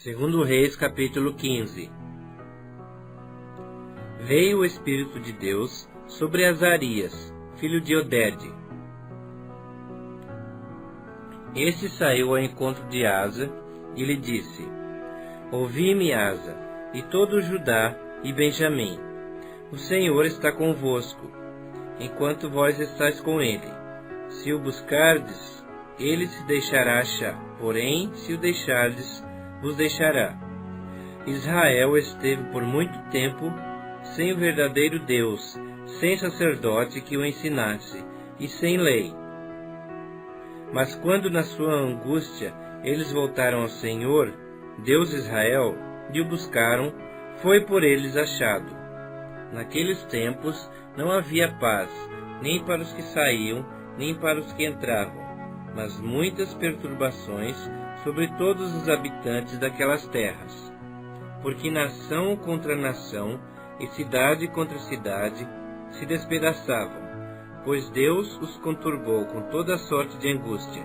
Segundo Reis, capítulo 15. Veio o Espírito de Deus sobre Azarias, filho de Odede. Este saiu ao encontro de Asa e lhe disse: Ouvi-me, Asa, e todo Judá e Benjamim. O Senhor está convosco, enquanto vós estáis com ele. Se o buscardes, ele se deixará achar, porém, se o deixardes, vos deixará. Israel esteve por muito tempo sem o verdadeiro Deus, sem sacerdote que o ensinasse, e sem lei. Mas quando na sua angústia eles voltaram ao Senhor, Deus de Israel, e o buscaram, foi por eles achado. Naqueles tempos não havia paz, nem para os que saíam, nem para os que entravam, mas muitas perturbações sobre todos os habitantes daquelas terras. Porque nação contra nação e cidade contra cidade se despedaçavam, pois Deus os conturbou com toda sorte de angústia.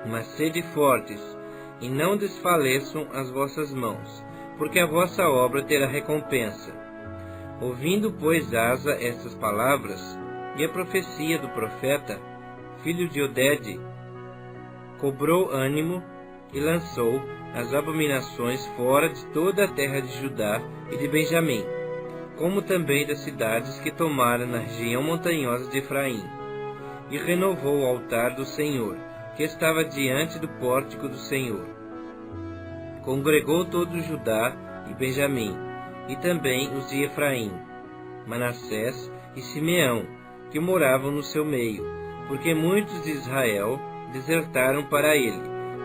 Mas sede fortes, e não desfaleçam as vossas mãos, porque a vossa obra terá recompensa. Ouvindo, pois, Asa estas palavras, e a profecia do profeta, filho de Odede, cobrou ânimo e lançou as abominações fora de toda a terra de Judá e de Benjamim, como também das cidades que tomara na região montanhosa de Efraim, e renovou o altar do Senhor, que estava diante do pórtico do Senhor. Congregou todo Judá e Benjamim, e também os de Efraim, Manassés e Simeão, que moravam no seu meio, porque muitos de Israel desertaram para ele,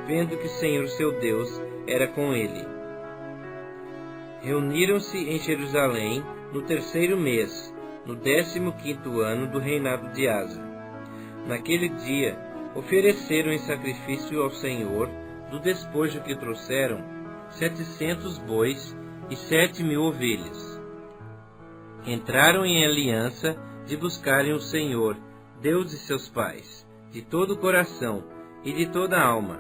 vendo que o Senhor seu Deus era com ele. Reuniram-se em Jerusalém no 3º mês, no 15º ano do reinado de Asa. Naquele dia, ofereceram em sacrifício ao Senhor, do despojo que trouxeram, 700 bois e 7.000 ovelhas. Entraram em aliança de buscarem o Senhor, Deus de seus pais, de todo o coração e de toda a alma,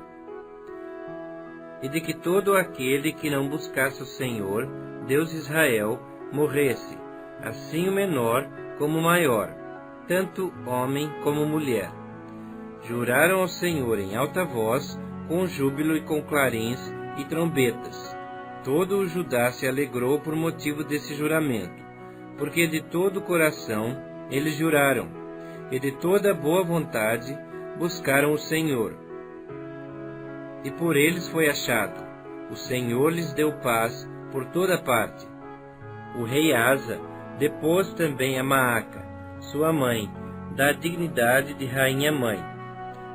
e de que todo aquele que não buscasse o Senhor, Deus de Israel, morresse, assim o menor como o maior, tanto homem como mulher. Juraram ao Senhor em alta voz, com júbilo e com clarins e trombetas. Todo o Judá se alegrou por motivo desse juramento, porque de todo o coração eles juraram, e de toda boa vontade buscaram o Senhor. E por eles foi achado. O Senhor lhes deu paz por toda parte. O rei Asa depôs também a Maaca, sua mãe, da dignidade de rainha-mãe,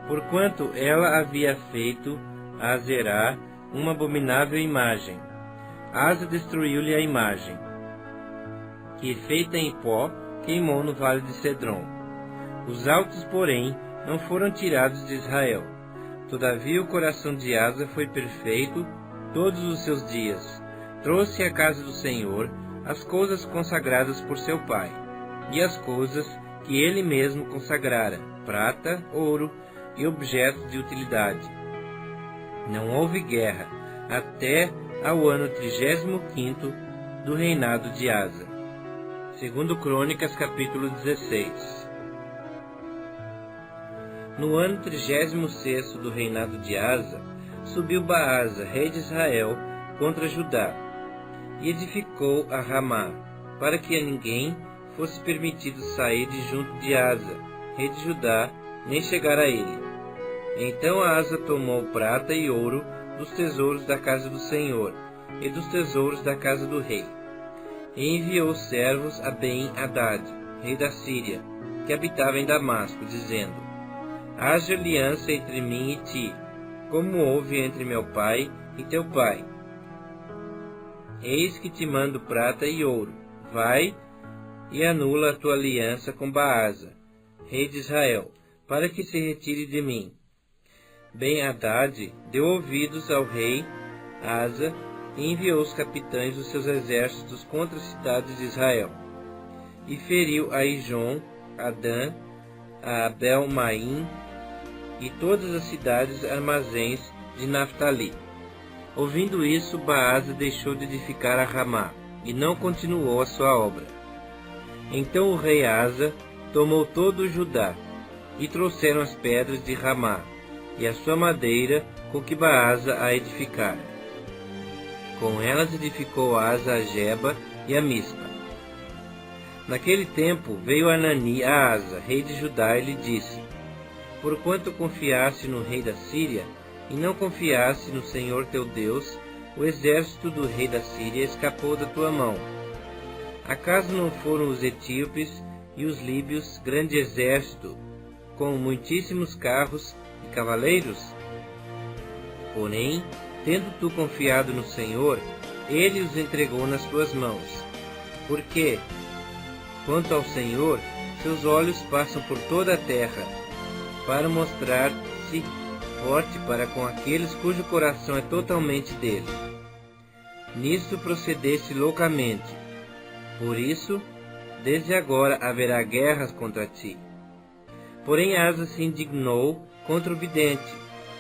porquanto ela havia feito a Azerá uma abominável imagem. Asa destruiu-lhe a imagem, que, feita em pó, queimou no vale de Cedron. Os altos, porém, não foram tirados de Israel. Todavia o coração de Asa foi perfeito todos os seus dias. Trouxe à casa do Senhor as coisas consagradas por seu pai, e as coisas que ele mesmo consagrara, prata, ouro e objetos de utilidade. Não houve guerra até ao ano 35º do reinado de Asa. Segundo Crônicas, capítulo 16. No ano 36º do reinado de Asa, subiu Baasa, rei de Israel, contra Judá, e edificou a Ramá, para que a ninguém fosse permitido sair de junto de Asa, rei de Judá, nem chegar a ele. Então Asa tomou prata e ouro dos tesouros da casa do Senhor e dos tesouros da casa do rei, e enviou servos a Ben-Hadad, rei da Síria, que habitava em Damasco, dizendo: Haja aliança entre mim e ti, como houve entre meu pai e teu pai. Eis que te mando prata e ouro. Vai e anula a tua aliança com Baasa, rei de Israel, para que se retire de mim. Ben-Hadad deu ouvidos ao rei Asa e enviou os capitães dos seus exércitos contra as cidades de Israel, e feriu a Ijon, a Dan, a Abel-Maim e todas as cidades armazéns de Naftali. Ouvindo isso, Baasa deixou de edificar a Ramá, e não continuou a sua obra. Então o rei Asa tomou todo o Judá, e trouxeram as pedras de Ramá, e a sua madeira com que Baasa a edificara. Com elas edificou Asa a Geba e a Mispa. Naquele tempo veio Anani a Asa, rei de Judá, e lhe disse: Porquanto confiaste no rei da Síria, e não confiaste no Senhor teu Deus, o exército do rei da Síria escapou da tua mão. Acaso não foram os etíopes e os líbios grande exército, com muitíssimos carros e cavaleiros? Porém, tendo tu confiado no Senhor, ele os entregou nas tuas mãos. Porque, quanto ao Senhor, seus olhos passam por toda a terra, para mostrar-se forte para com aqueles cujo coração é totalmente dele. Nisto procedeste loucamente. Por isso, desde agora haverá guerras contra ti. Porém Asa se indignou contra o vidente,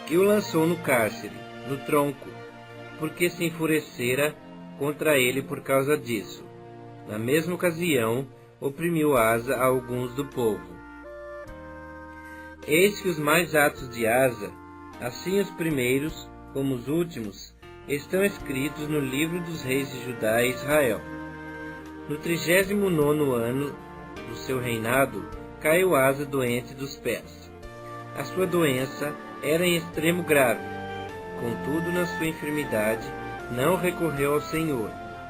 e o lançou no cárcere, no tronco, porque se enfurecera contra ele por causa disso. Na mesma ocasião, oprimiu Asa a alguns do povo. Eis que os mais atos de Asa, assim os primeiros como os últimos, estão escritos no livro dos reis de Judá e Israel. No 39º ano do seu reinado, caiu Asa doente dos pés. A sua doença era em extremo grave. Contudo, na sua enfermidade, não recorreu ao Senhor,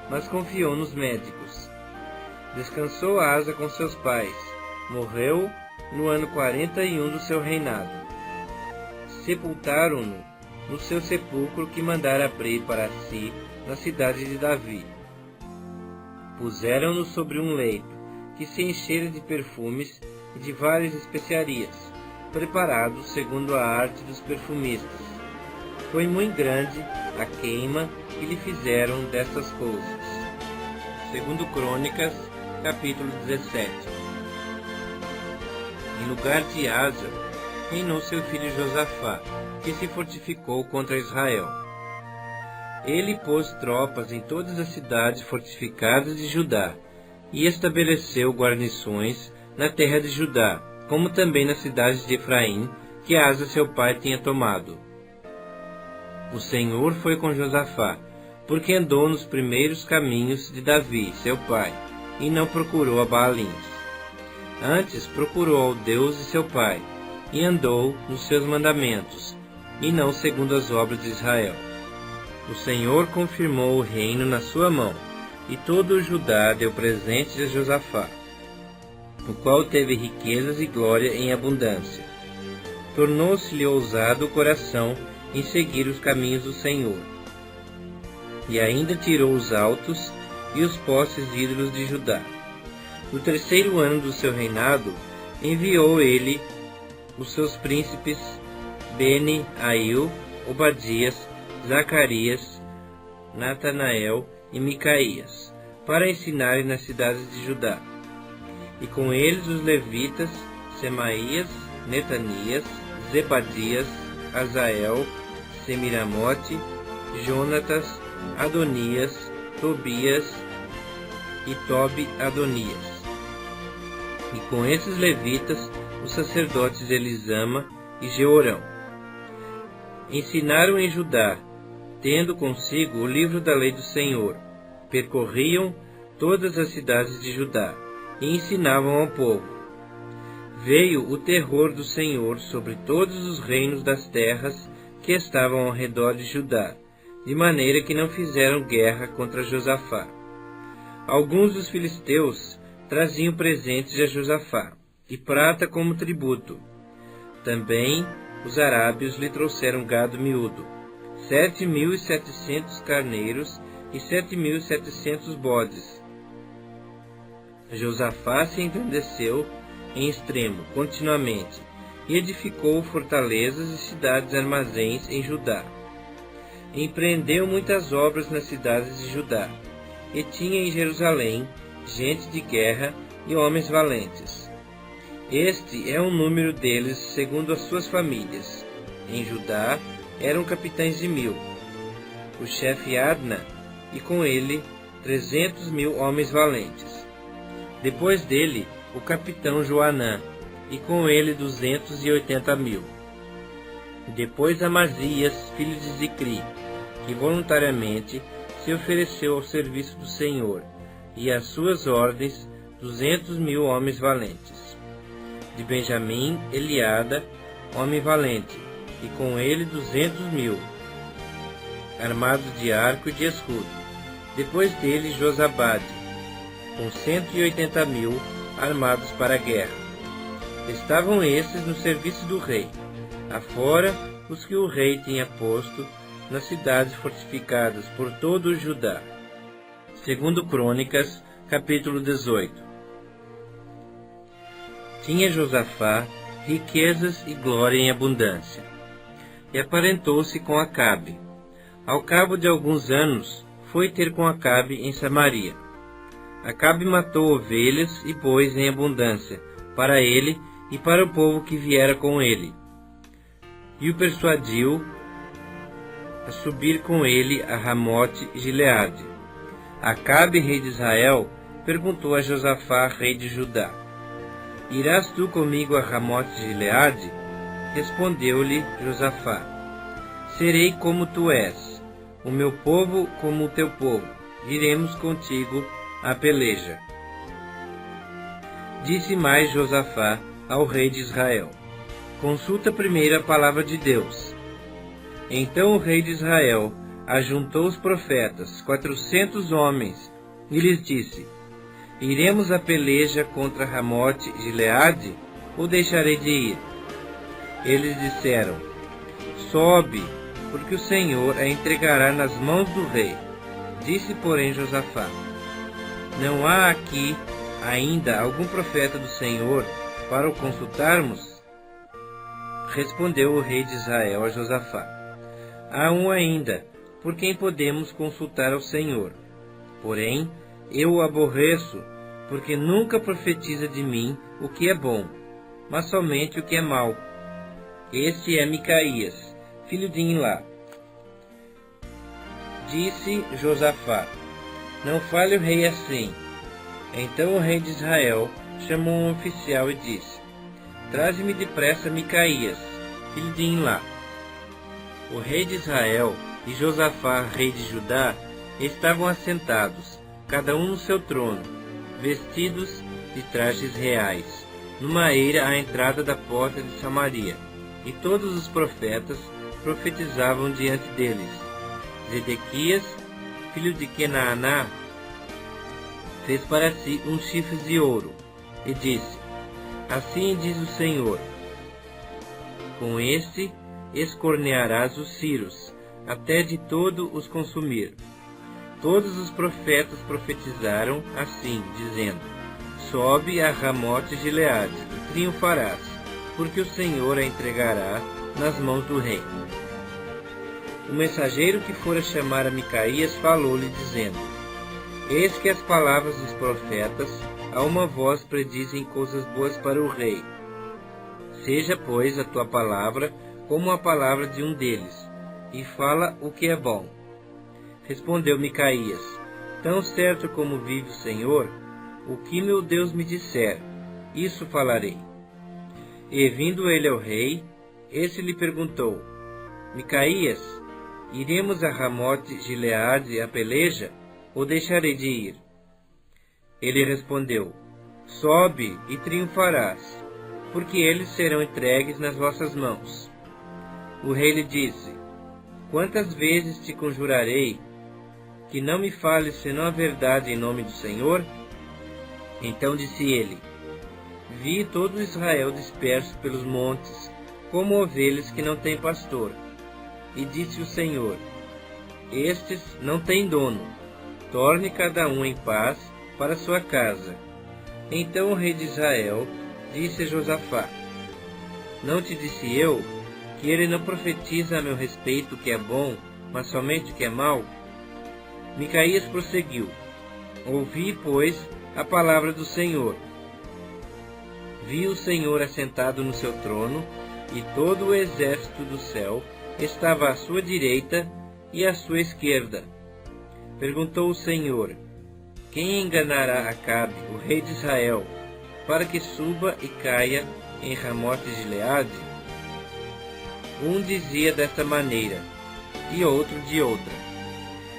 mas confiou nos médicos. Descansou Asa com seus pais. Morreu no ano 41 do seu reinado. Sepultaram-no no seu sepulcro que mandara abrir para si na cidade de Davi. Puseram-no sobre um leito, que se enchera de perfumes e de várias especiarias, preparados segundo a arte dos perfumistas. Foi muito grande a queima que lhe fizeram destas coisas. Segundo Crônicas, capítulo 17. Em lugar de Asa, reinou seu filho Josafá, que se fortificou contra Israel. Ele pôs tropas em todas as cidades fortificadas de Judá, e estabeleceu guarnições na terra de Judá, como também nas cidades de Efraim, que Asa seu pai tinha tomado. O Senhor foi com Josafá, porque andou nos primeiros caminhos de Davi, seu pai, e não procurou a Baalins. Antes procurou ao Deus de seu pai, e andou nos seus mandamentos, e não segundo as obras de Israel. O Senhor confirmou o reino na sua mão, e todo o Judá deu presentes a Josafá, o qual teve riquezas e glória em abundância. Tornou-se-lhe ousado o coração em seguir os caminhos do Senhor. E ainda tirou os altos e os postes ídolos de Judá. No 3º ano do seu reinado, enviou ele os seus príncipes Beni, Ail, Obadias, Zacarias, Natanael e Micaías, para ensinarem nas cidades de Judá. E com eles os levitas Semaías, Netanias, Zebadias, Azael, Semiramote, Jonatas, Adonias, Tobias e Tobi-Adonias. E com esses levitas os sacerdotes Elisama e Jeorão. Ensinaram em Judá, tendo consigo o livro da lei do Senhor. Percorriam todas as cidades de Judá e ensinavam ao povo. Veio o terror do Senhor sobre todos os reinos das terras que estavam ao redor de Judá, de maneira que não fizeram guerra contra Josafá. Alguns dos filisteus traziam presentes a Josafá, e prata como tributo. Também os arábios lhe trouxeram gado miúdo, 7.700 carneiros e 7.700 bodes. Josafá se engrandeceu em extremo, continuamente, e edificou fortalezas e cidades armazéns em Judá. Empreendeu muitas obras nas cidades de Judá, e tinha em Jerusalém gente de guerra e homens valentes. Este é o número deles segundo as suas famílias. Em Judá eram capitães de 1000. o chefe Adna, e com ele 300.000 homens valentes. Depois dele, o capitão Joanã, e com ele 280.000. Depois Amazias, filho de Zicri, que voluntariamente se ofereceu ao serviço do Senhor, e às suas ordens 200.000 homens valentes. De Benjamim, Eliada, homem valente, e com ele 200.000, armados de arco e de escudo. Depois dele Josabade, com 180.000, armados para a guerra. Estavam esses no serviço do rei, afora os que o rei tinha posto nas cidades fortificadas por todo o Judá. Segundo Crônicas, capítulo 18. Tinha Josafá riquezas e glória em abundância, e aparentou-se com Acabe. Ao cabo de alguns anos, foi ter com Acabe em Samaria. Acabe matou ovelhas e bois em abundância, para ele e para o povo que viera com ele, e o persuadiu a subir com ele a Ramote Gileade. Acabe, rei de Israel, perguntou a Josafá, rei de Judá: Irás tu comigo a Ramote Gileade? Respondeu-lhe Josafá: Serei como tu és, o meu povo como o teu povo, iremos contigo à peleja. Disse mais Josafá ao rei de Israel: Consulta primeiro a palavra de Deus. Então o rei de Israel ajuntou os profetas, 400 homens, e lhes disse: Iremos à peleja contra Ramote Gileade, ou deixarei de ir? Eles disseram: Sobe, porque o Senhor a entregará nas mãos do rei. Disse, porém, Josafá: Não há aqui ainda algum profeta do Senhor para o consultarmos? Respondeu o rei de Israel a Josafá: Há um ainda, por quem podemos consultar ao Senhor. Porém, eu o aborreço, porque nunca profetiza de mim o que é bom, mas somente o que é mau. Este é Micaías, filho de Imlá. Disse Josafá: Não fale o rei assim. Então o rei de Israel chamou um oficial e disse: Traze-me depressa Micaías, filho de Imlá. O rei de Israel e Josafá, rei de Judá, estavam assentados, cada um no seu trono, vestidos de trajes reais, numa eira à entrada da porta de Samaria, e todos os profetas profetizavam diante deles. Zedequias, filho de Kenaaná, fez para si uns chifres de ouro, e disse: Assim diz o Senhor: Com este escornearás os ciros, até de todo os consumir. Todos os profetas profetizaram assim, dizendo: Sobe a Ramote Gileade, e triunfarás, porque o Senhor a entregará nas mãos do rei. O mensageiro que fora chamar a Micaías falou-lhe, dizendo: Eis que as palavras dos profetas a uma voz predizem coisas boas para o rei. Seja, pois, a tua palavra como a palavra de um deles, e fala o que é bom. Respondeu Micaías: Tão certo como vive o Senhor, o que meu Deus me disser, isso falarei. E vindo ele ao rei, esse lhe perguntou: Micaías, iremos a Ramote Gileade a peleja, ou deixarei de ir? Ele respondeu: Sobe e triunfarás, porque eles serão entregues nas vossas mãos. O rei lhe disse: Quantas vezes te conjurarei que não me fales senão a verdade em nome do Senhor? Então disse ele: Vi todo Israel disperso pelos montes, como ovelhas que não têm pastor. E disse o Senhor: Estes não têm dono, torne cada um em paz para sua casa. Então o rei de Israel disse a Josafá: Não te disse eu que ele não profetiza a meu respeito o que é bom, mas somente o que é mau? Micaías prosseguiu: Ouvi, pois, a palavra do Senhor. Vi o Senhor assentado no seu trono, e todo o exército do céu estava à sua direita e à sua esquerda. Perguntou o Senhor: quem enganará Acabe, o rei de Israel, para que suba e caia em Ramote de Gileade? Um dizia desta maneira, e outro de outra.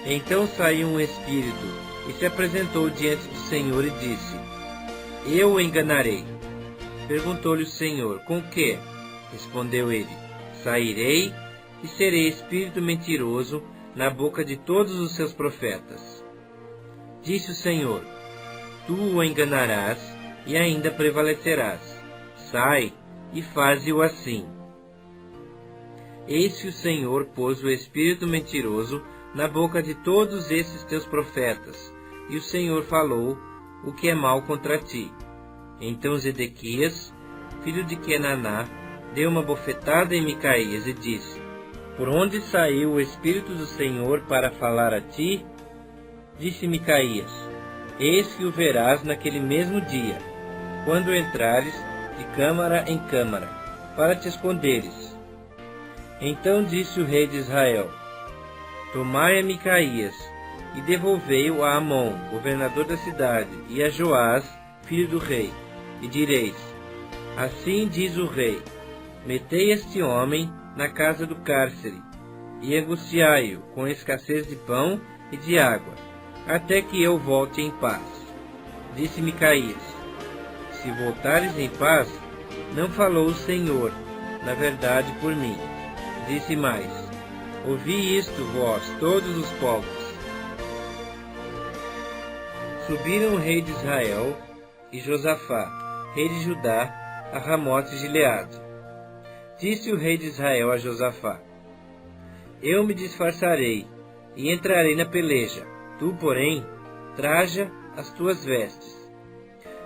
Então saiu um espírito e se apresentou diante do Senhor e disse: eu o enganarei. Perguntou-lhe o Senhor: com que? Respondeu ele: sairei e serei espírito mentiroso na boca de todos os seus profetas. Disse o Senhor: tu o enganarás e ainda prevalecerás. Sai e faze-o assim. Eis que o Senhor pôs o espírito mentiroso na boca de todos esses teus profetas, e o Senhor falou o que é mal contra ti. Então Zedequias, filho de Kenaná, deu uma bofetada em Micaías e disse: por onde saiu o Espírito do Senhor para falar a ti? Disse Micaías: eis que o verás naquele mesmo dia, quando entrares de câmara em câmara, para te esconderes. Então disse o rei de Israel: tomai a Micaías e devolvei-o a Amon, governador da cidade, e a Joás, filho do rei, e direis: assim diz o rei: metei este homem na casa do cárcere, e angustiai-o com escassez de pão e de água, até que eu volte em paz. Disse Micaías: se voltares em paz, não falou o Senhor, na verdade, por mim. Disse mais: ouvi isto, vós, todos os povos. Subiram o rei de Israel e Josafá, rei de Judá, a Ramote de Gileade. Disse o rei de Israel a Josafá: eu me disfarçarei e entrarei na peleja. Tu, porém, traja as tuas vestes.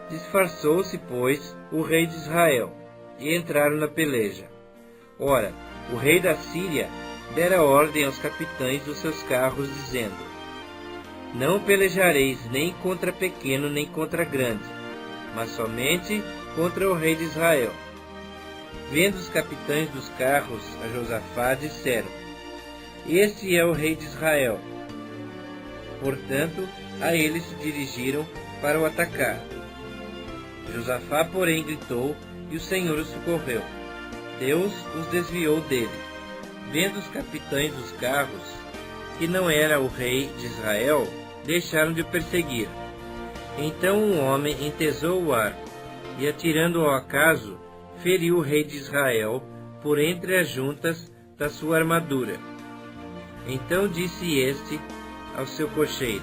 Disfarçou-se, pois, o rei de Israel, e entraram na peleja. Ora, o rei da Síria dera ordem aos capitães dos seus carros, dizendo: não pelejareis nem contra pequeno nem contra grande, mas somente contra o rei de Israel. Vendo os capitães dos carros a Josafá, disseram: este é o rei de Israel. Portanto, a ele se dirigiram para o atacar. Josafá, porém, gritou, e o Senhor o socorreu. Deus os desviou dele. Vendo os capitães dos carros que não era o rei de Israel, deixaram de o perseguir. Então um homem entesou o arco, e atirando ao acaso, feriu o rei de Israel por entre as juntas da sua armadura. Então disse este ao seu cocheiro: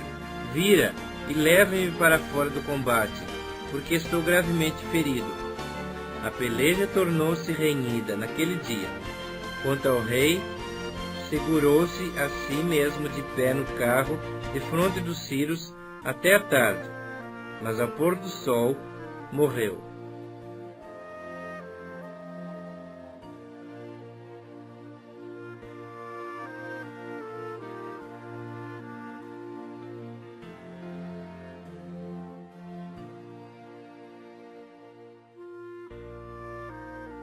vira e leve-me para fora do combate, porque estou gravemente ferido. A peleja tornou-se renhida naquele dia. Quanto ao rei, segurou-se a si mesmo de pé no carro, defronte dos círios, até a tarde, mas ao pôr do sol morreu.